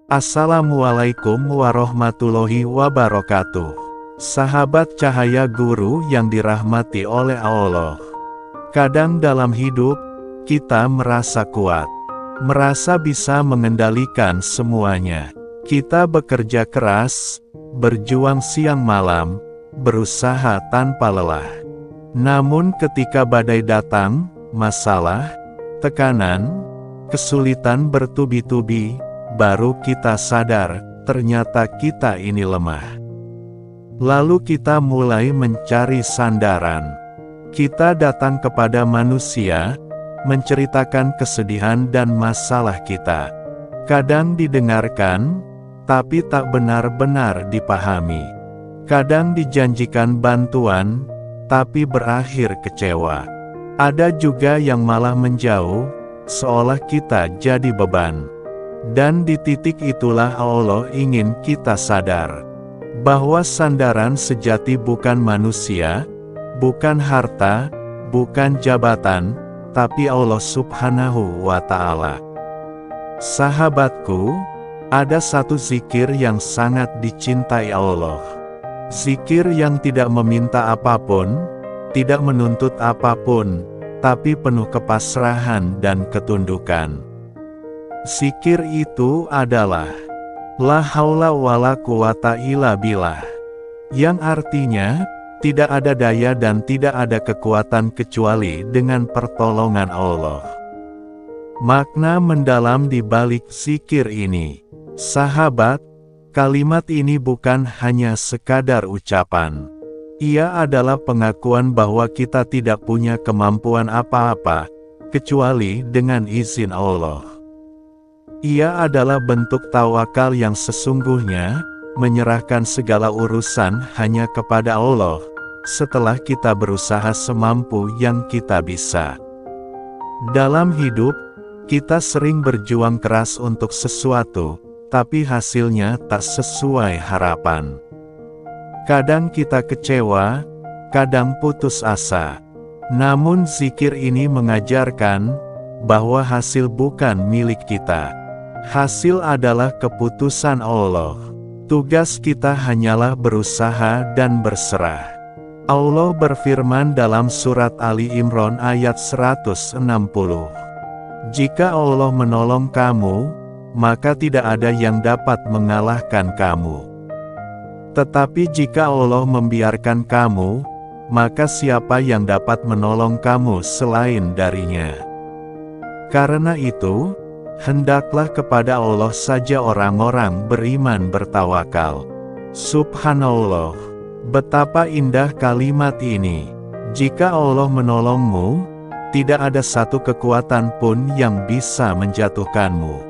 Assalamualaikum warahmatullahi wabarakatuh. Sahabat cahaya guru yang dirahmati oleh Allah. Kadang dalam hidup, kita merasa kuat. Merasa bisa mengendalikan semuanya. Kita bekerja keras, berjuang siang malam, berusaha tanpa lelah. Namun ketika badai datang, masalah, tekanan, kesulitan bertubi-tubi, baru kita sadar, ternyata kita ini lemah. Lalu kita mulai mencari sandaran. Kita datang kepada manusia, menceritakan kesedihan dan masalah kita. Kadang didengarkan, tapi tak benar-benar dipahami. Kadang dijanjikan bantuan, tapi berakhir kecewa. Ada juga yang malah menjauh, seolah kita jadi beban. Dan di titik itulah Allah ingin kita sadar bahwa sandaran sejati bukan manusia, bukan harta, bukan jabatan, tapi Allah Subhanahu wa Ta'ala. Sahabatku, ada satu zikir yang sangat dicintai Allah. Zikir yang tidak meminta apapun, tidak menuntut apapun, tapi penuh kepasrahan dan ketundukan. Zikir itu adalah La haula wala quwata illa billah, yang artinya tidak ada daya dan tidak ada kekuatan kecuali dengan pertolongan Allah. Makna mendalam di balik zikir ini, sahabat, kalimat ini bukan hanya sekadar ucapan. Ia adalah pengakuan bahwa kita tidak punya kemampuan apa-apa, kecuali dengan izin Allah. Ia adalah bentuk tawakal yang sesungguhnya, menyerahkan segala urusan hanya kepada Allah, setelah kita berusaha semampu yang kita bisa. Dalam hidup, kita sering berjuang keras untuk sesuatu, tapi hasilnya tak sesuai harapan. Kadang kita kecewa, kadang putus asa. Namun zikir ini mengajarkan bahwa hasil bukan milik kita. Hasil adalah keputusan Allah. Tugas kita hanyalah berusaha dan berserah. Allah berfirman dalam surat Ali Imran ayat 160. Jika Allah menolong kamu, maka tidak ada yang dapat mengalahkan kamu. Tetapi jika Allah membiarkan kamu, maka siapa yang dapat menolong kamu selain darinya? Karena itu, hendaklah kepada Allah saja orang-orang beriman bertawakal. Subhanallah, betapa indah kalimat ini. Jika Allah menolongmu, tidak ada satu kekuatan pun yang bisa menjatuhkanmu.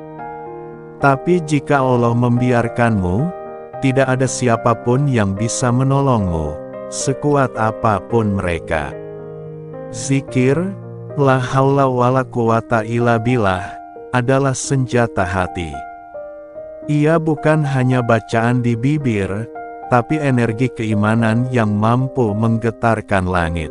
Tapi jika Allah membiarkanmu, tidak ada siapapun yang bisa menolongmu, sekuat apapun mereka. Zikir, la haula wala quwata illa billah, adalah senjata hati. Ia bukan hanya bacaan di bibir, tapi energi keimanan yang mampu menggetarkan langit.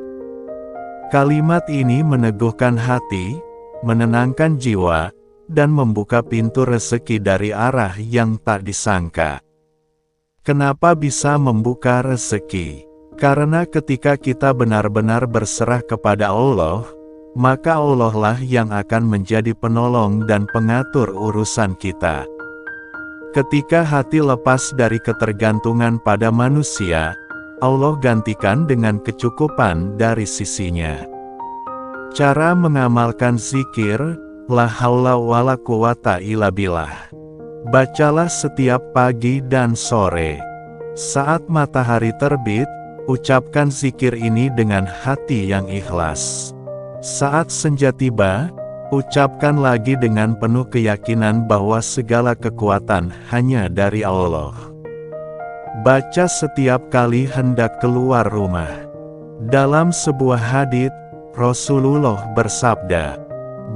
Kalimat ini meneguhkan hati, menenangkan jiwa, dan membuka pintu rezeki dari arah yang tak disangka. Kenapa bisa membuka rezeki? Karena ketika kita benar-benar berserah kepada Allah, maka Allah lah yang akan menjadi penolong dan pengatur urusan kita. Ketika hati lepas dari ketergantungan pada manusia, Allah gantikan dengan kecukupan dari sisinya. Cara mengamalkan zikir, la haula wala quwata illa billah. Bacalah setiap pagi dan sore. Saat matahari terbit, ucapkan zikir ini dengan hati yang ikhlas. Saat senja tiba, ucapkan lagi dengan penuh keyakinan bahwa segala kekuatan hanya dari Allah. Baca setiap kali hendak keluar rumah. Dalam sebuah hadits, Rasulullah bersabda,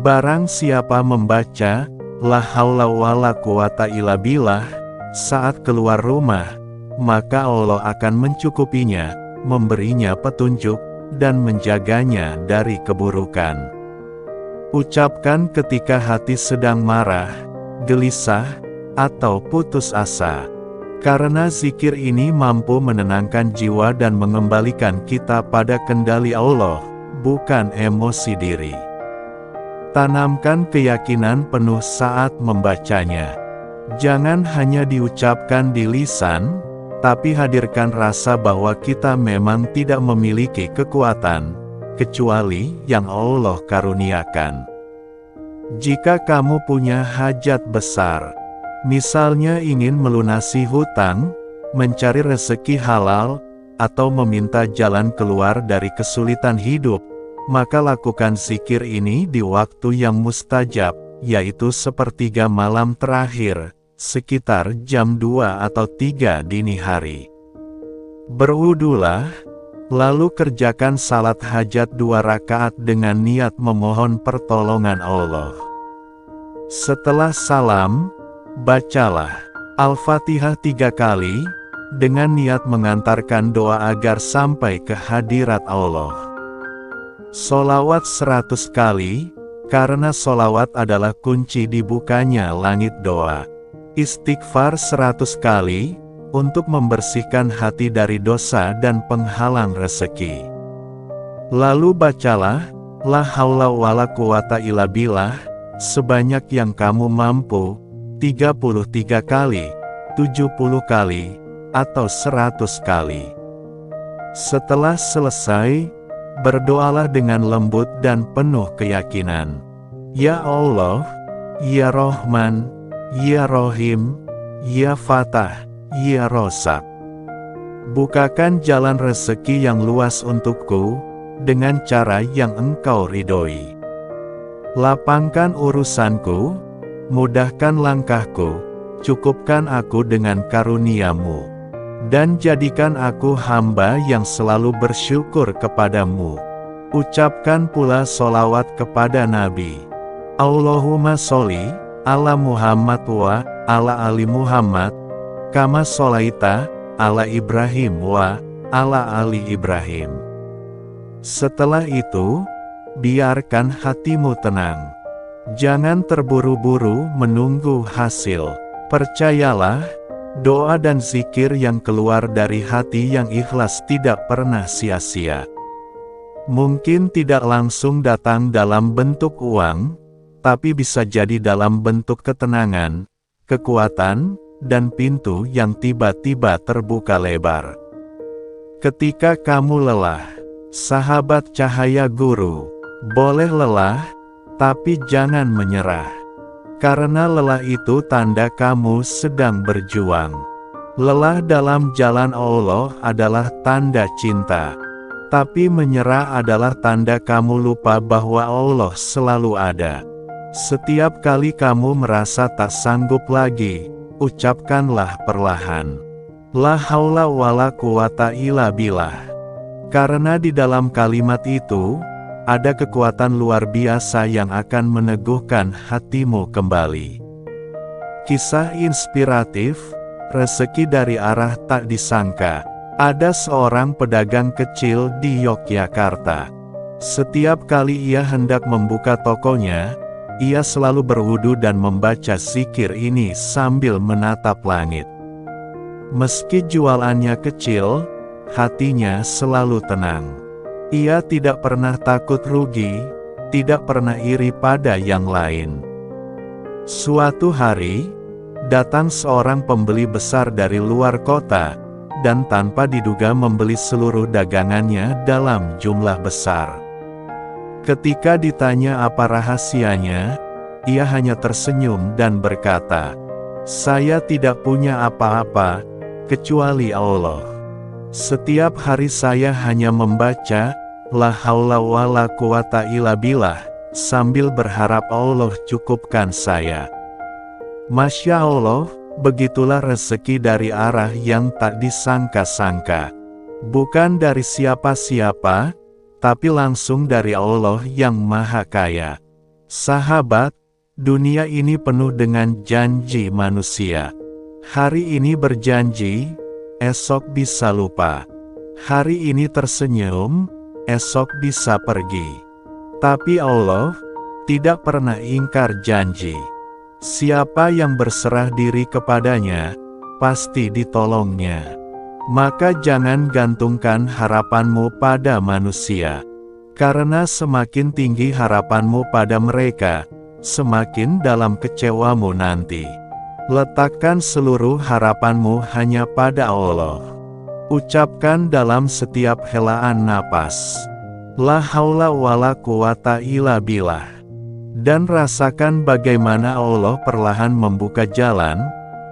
barang siapa membaca la haula wala quwata illa billah saat keluar rumah, maka Allah akan mencukupinya, memberinya petunjuk, dan menjaganya dari keburukan. Ucapkan ketika hati sedang marah, gelisah, atau putus asa. Karena zikir ini mampu menenangkan jiwa dan mengembalikan kita pada kendali Allah, bukan emosi diri. Tanamkan keyakinan penuh saat membacanya. Jangan hanya diucapkan di lisan, tapi hadirkan rasa bahwa kita memang tidak memiliki kekuatan, kecuali yang Allah karuniakan. Jika kamu punya hajat besar, misalnya ingin melunasi hutang, mencari rezeki halal, atau meminta jalan keluar dari kesulitan hidup, maka lakukan zikir ini di waktu yang mustajab, yaitu sepertiga malam terakhir, sekitar jam 2 atau 3 dini hari. Berwudulah, lalu kerjakan salat hajat 2 rakaat dengan niat memohon pertolongan Allah. Setelah salam, bacalah Al-Fatihah 3 kali, dengan niat mengantarkan doa agar sampai ke hadirat Allah. Sholawat 100 kali, karena sholawat adalah kunci dibukanya langit doa. Istighfar 100 kali, untuk membersihkan hati dari dosa dan penghalang rezeki. Lalu bacalah, La haula wala quwata illa billah, sebanyak yang kamu mampu, 33 kali, 70 kali, atau 100 kali. Setelah selesai, berdoalah dengan lembut dan penuh keyakinan. Ya Allah, Ya Rahman, Ya Rahim, Ya Fatah, Ya Razzaq. Bukakan jalan rezeki yang luas untukku, dengan cara yang Engkau ridhoi. Lapangkan urusanku, mudahkan langkahku, cukupkan aku dengan karunia-Mu, dan jadikan aku hamba yang selalu bersyukur kepadamu. Ucapkan pula sholawat kepada Nabi. Allahumma sholli ala Muhammad wa ala ali Muhammad, kama sholaita ala Ibrahim wa ala ali Ibrahim. Setelah itu, biarkan hatimu tenang. Jangan terburu-buru menunggu hasil. Percayalah, doa dan zikir yang keluar dari hati yang ikhlas tidak pernah sia-sia. Mungkin tidak langsung datang dalam bentuk uang, tapi bisa jadi dalam bentuk ketenangan, kekuatan, dan pintu yang tiba-tiba terbuka lebar. Ketika kamu lelah, sahabat cahaya guru, boleh lelah, tapi jangan menyerah. Karena lelah itu tanda kamu sedang berjuang. Lelah dalam jalan Allah adalah tanda cinta. Tapi menyerah adalah tanda kamu lupa bahwa Allah selalu ada. Setiap kali kamu merasa tak sanggup lagi, ucapkanlah perlahan, La haula wala quwata illa billah. Karena di dalam kalimat itu, ada kekuatan luar biasa yang akan meneguhkan hatimu kembali. Kisah inspiratif, rezeki dari arah tak disangka. Ada seorang pedagang kecil di Yogyakarta. Setiap kali ia hendak membuka tokonya, ia selalu berwudu dan membaca zikir ini sambil menatap langit. Meski jualannya kecil, hatinya selalu tenang. Ia tidak pernah takut rugi, tidak pernah iri pada yang lain. Suatu hari, datang seorang pembeli besar dari luar kota, dan tanpa diduga membeli seluruh dagangannya dalam jumlah besar. Ketika ditanya apa rahasianya, ia hanya tersenyum dan berkata, "Saya tidak punya apa-apa, kecuali Allah. Setiap hari saya hanya membaca, La haula wala quwata illa billah, sambil berharap Allah cukupkan saya." Masya Allah, begitulah rezeki dari arah yang tak disangka-sangka. Bukan dari siapa-siapa, tapi langsung dari Allah yang Maha Kaya. Sahabat, dunia ini penuh dengan janji manusia. Hari ini berjanji, esok bisa lupa. Hari ini tersenyum, esok bisa pergi. Tapi Allah tidak pernah ingkar janji. Siapa yang berserah diri kepadanya, pasti ditolongnya. Maka jangan gantungkan harapanmu pada manusia. Karena semakin tinggi harapanmu pada mereka, semakin dalam kecewamu nanti. Letakkan seluruh harapanmu hanya pada Allah. Ucapkan dalam setiap helaan napas, la haula wala quwata illa billah. Dan rasakan bagaimana Allah perlahan membuka jalan,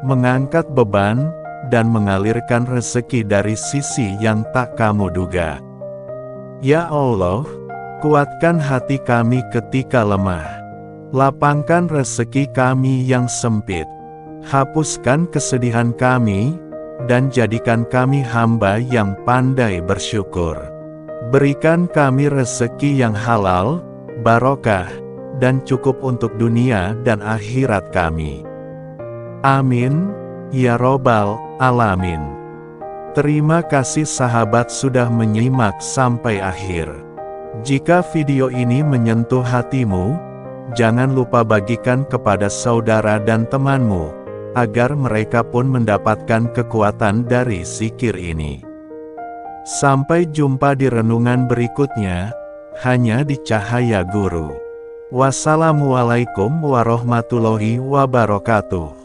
mengangkat beban, dan mengalirkan rezeki dari sisi yang tak kamu duga. Ya Allah, kuatkan hati kami ketika lemah. Lapangkan rezeki kami yang sempit. Hapuskan kesedihan kami, dan jadikan kami hamba yang pandai bersyukur. Berikan kami rezeki yang halal, barokah, dan cukup untuk dunia dan akhirat kami. Amin, ya Robbal Alamin. Terima kasih sahabat sudah menyimak sampai akhir. Jika video ini menyentuh hatimu, jangan lupa bagikan kepada saudara dan temanmu, agar mereka pun mendapatkan kekuatan dari zikir ini. Sampai jumpa di renungan berikutnya, hanya di Cahaya Guru. Wassalamualaikum warahmatullahi wabarakatuh.